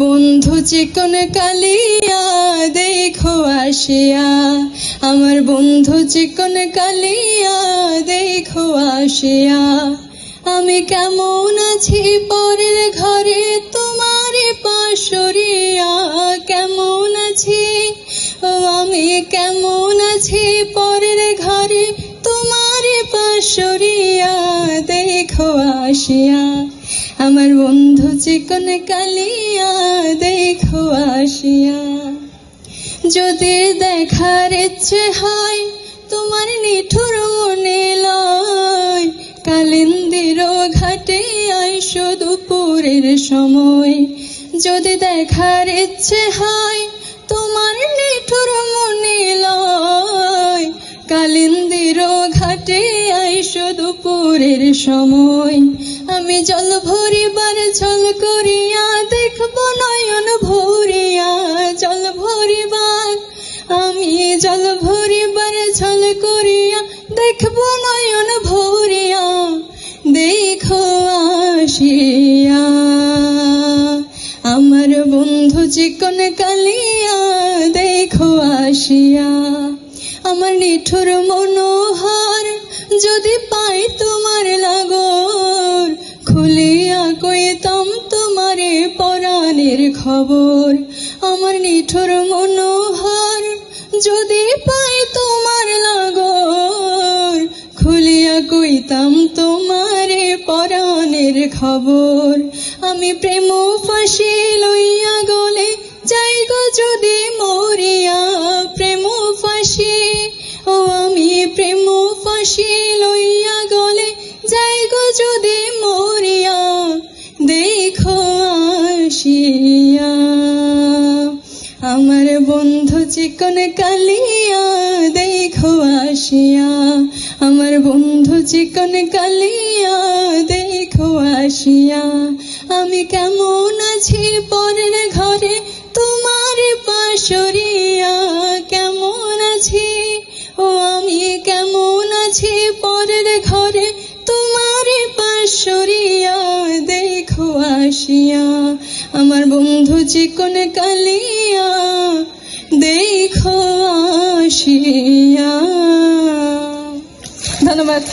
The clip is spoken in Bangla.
বন্ধু চিকন কালিয়া দেখো আসিয়া, আমার বন্ধু চিকন কালিয়া দেখো আসিয়া। আমি কেমন আছি পরের ঘরে তোমার পাশরিয়া, কেমন আছি ও আমি কেমন আছি পরের ঘরে তোমার পাশরিয়া দেখো আসিয়া। আমার বন্ধু চিকন কালিয়া দেখো আসিয়া। যদি দেখার ইচ্ছে হয় তোমার নিঠুর মনে লয়, কালিন্দির ঘাটে আইসো দুপুরের সময়। যদি দেখার ইচ্ছে হয় তোমার নিঠুর মনে লয়, কালিন্দির ঘাটে আইসো দুপুরের সময়। আমি জল ভরিবার জল করিয়া দেখব নয়ন ভরিয়া, জল ভরিবার আমি জল ভরিবার জল করিয়া দেখব নয়ন ভরিয়া দেখো আসিয়া। আমার বন্ধু চিকন কালিয়া দেখো আসিয়া। আমার নিঠুর মনোহর যদি পাই তোমার লাগর, খুলিয়া কইতাম তোমারে পরাণের খবর। আমার নিঠুর মনোহর যদি পাই তোমার লাগর, খুলিয়া কইতাম তোমারে পরাণের খবর। আমি প্রেম ফাঁসি লইয়া গলে যাই গো যদি মরিয়া, প্রেম ফাঁসি ও আমি প্রেম ফাঁসি লইয়া গলে যাই গো যদি মরিয়া দেখো আসিয়া। আমার বন্ধু চিকন কালিয়া দেখো আসিয়া, আমার বন্ধু চিকন কালিয়া দেখো আসিয়া। আমি কেমন আছি পরের ঘরে তোমার পাশরিয়া, কেমন আছি ও আমি কেমন আছি পরের ঘরে তোমার পাশরিয়া দেখো আসিয়া। আমার বন্ধু চিকন কালিয়া দেখো আসিয়া। ধন্যবাদ।